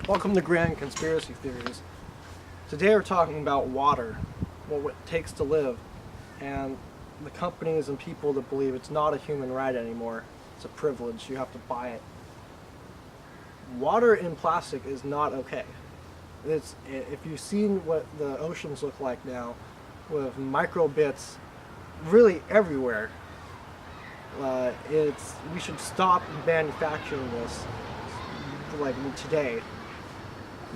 Welcome to Grand Conspiracy Theories. Today we're talking about water, what it takes to live, and the companies and people that believe it's not a human right anymore. It's a privilege, you have to buy it. Water in plastic is not okay. If you've seen what the oceans look like now, with microbits really everywhere, we should stop manufacturing this like today.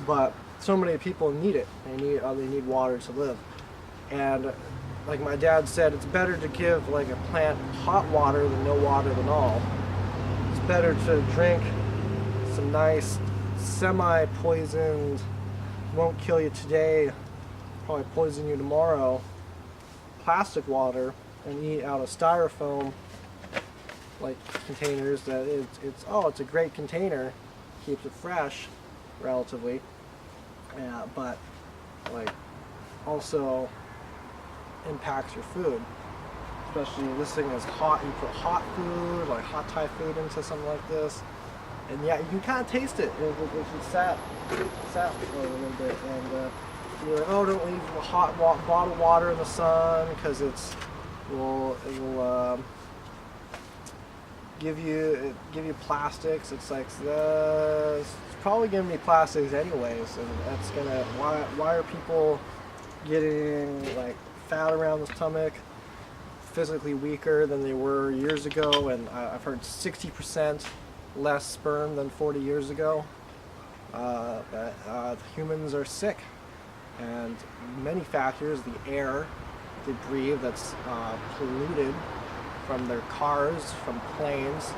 But so many people need it. They need water to live. And like my dad said, it's better to give like a plant hot water than no water at all. It's better to drink some nice semi-poisoned, won't kill you today, probably poison you tomorrow, plastic water, and eat out of styrofoam like containers that it's a great container, keeps it fresh relatively, but like also impacts your food. Especially this thing is hot. You put hot food, like hot Thai food, into something like this, and yeah, you can kind of taste it. It sat for a little bit, and you're like, oh, don't leave hot bottled water in the sun because it will give you plastics. It's like it's probably giving me plastics anyways, and that's gonna why are people getting like fat around the stomach, physically weaker than they were years ago, and I've heard 60% less sperm than 40 years ago. Humans are sick, and many factors: the air they breathe that's polluted from their cars, from planes,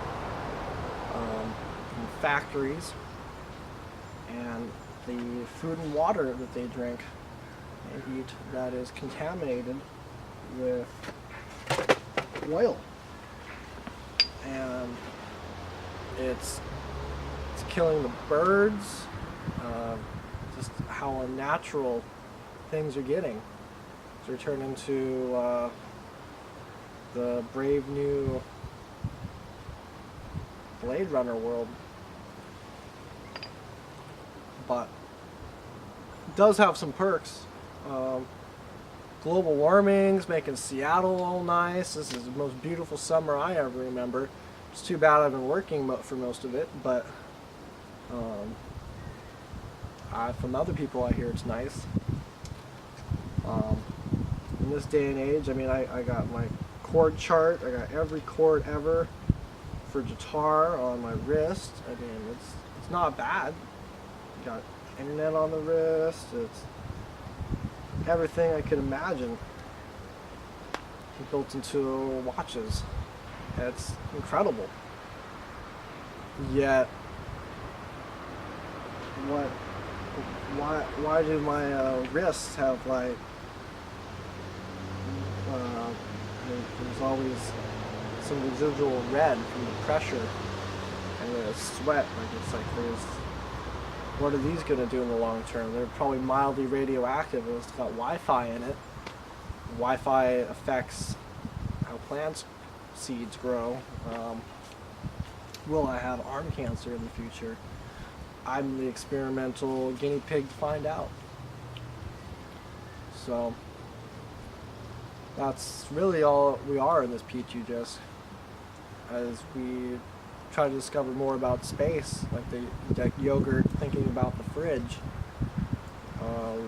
from factories, and the food and water that they drink and eat that is contaminated with oil. And it's killing the birds, just how unnatural things are getting. So we turn into the brave new Blade Runner world. But it does have some perks. Global warming's making Seattle all nice. This is the most beautiful summer I ever remember. It's too bad I've been working for most of it, but from other people I hear it's nice. In this day and age, I mean, I got my chord chart. I got every chord ever for guitar on my wrist. I mean, it's not bad. Got internet on the wrist. It's everything I could imagine built into watches. It's incredible. Yet, why do my wrists have like there's always some residual red from the pressure and the sweat? Like it's like what are these going to do in the long term? They're probably mildly radioactive. It's got Wi-Fi in it. Wi-Fi affects how plants seeds grow. Will I have arm cancer in the future? I'm the experimental guinea pig to find out. So that's really all we are in this Petri dish, as we try to discover more about space, like yogurt thinking about the fridge.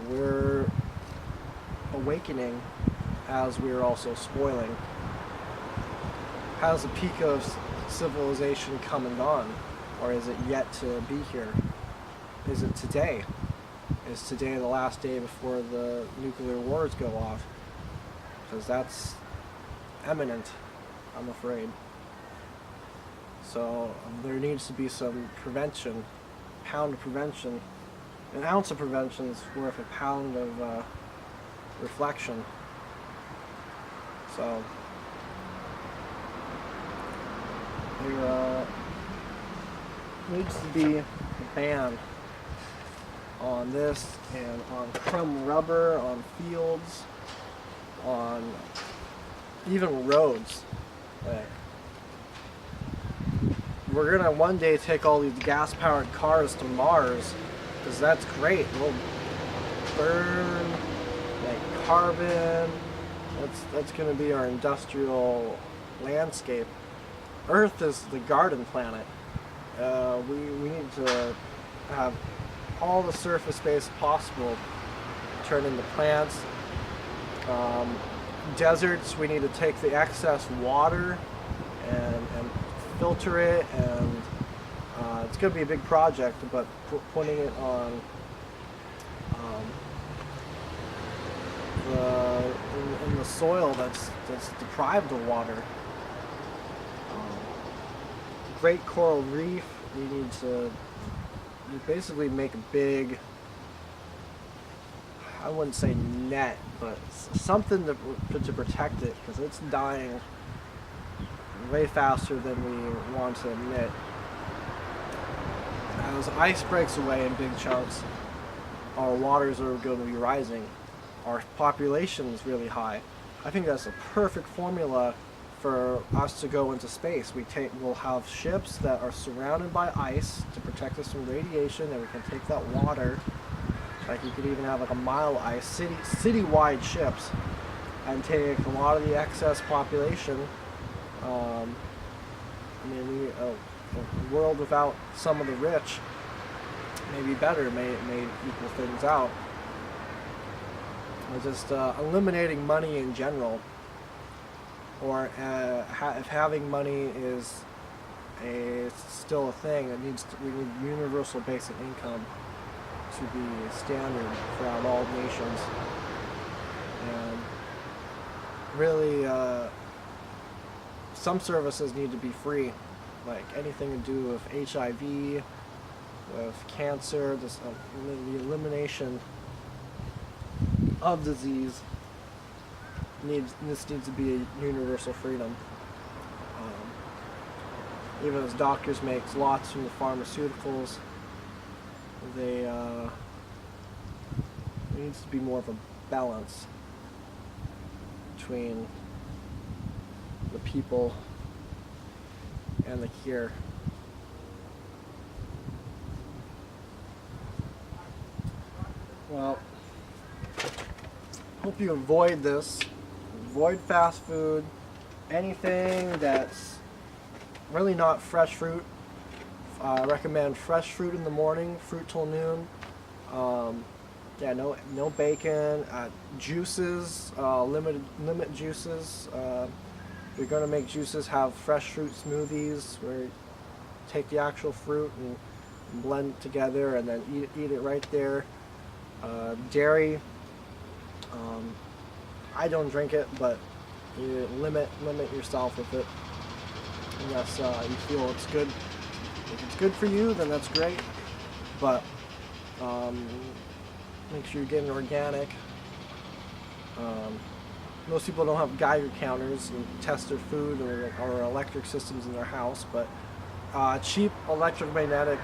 We're awakening as we're also spoiling. Has the peak of civilization come and gone, or is it yet to be here? Is it today? Is today the last day before the nuclear wars go off? Because that's imminent, I'm afraid. So there needs to be some prevention, pound of prevention. An ounce of prevention is worth a pound of reflection. So there needs to be a ban on this and on crumb rubber, on fields, on even roads. Like, we're gonna one day take all these gas-powered cars to Mars, because that's great. We'll burn like carbon. That's going to be our industrial landscape. Earth is the garden planet. We need to have all the surface space possible turn into plants. Deserts, we need to take the excess water and filter it, and it's going to be a big project, but putting it on in the soil that's deprived of water. Great coral reef, we need to basically make a big, I wouldn't say net, but something to protect it, because it's dying way faster than we want to admit. As ice breaks away in big chunks, our waters are going to be rising. Our population is really high. I think that's a perfect formula for us to go into space. We'll have ships that are surrounded by ice to protect us from radiation, and we can take that water. Like you could even have like a mile ice, city-wide ships, and take a lot of the excess population. I mean, a world without some of the rich may be better, may equal things out. Just eliminating money in general, or if having money is still a thing, we need universal basic income to be standard throughout all nations. And really, some services need to be free, like anything to do with HIV, with cancer, the elimination of disease this needs to be a universal freedom. Even as doctors make lots from the pharmaceuticals, there needs to be more of a balance between the people and the cure. Well, hope you avoid this. Avoid fast food, anything that's really not fresh fruit. I recommend fresh fruit in the morning, fruit till noon. Yeah, no bacon. Juices, limit juices. If you're gonna make juices, have fresh fruit smoothies where you take the actual fruit and blend it together and then eat it right there. Dairy. I don't drink it, but you limit yourself with it unless you feel it's good. If it's good for you, then that's great. But make sure you're getting organic. Most people don't have Geiger counters and test their food or electric systems in their house, but cheap electromagnetic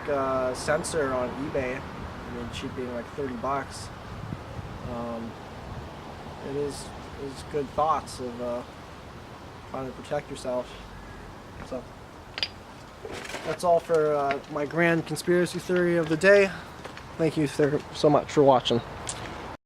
sensor on eBay. I mean, cheap being like $30. It is good thoughts of trying to protect yourself. So that's all for my grand conspiracy theory of the day. Thank you so much for watching.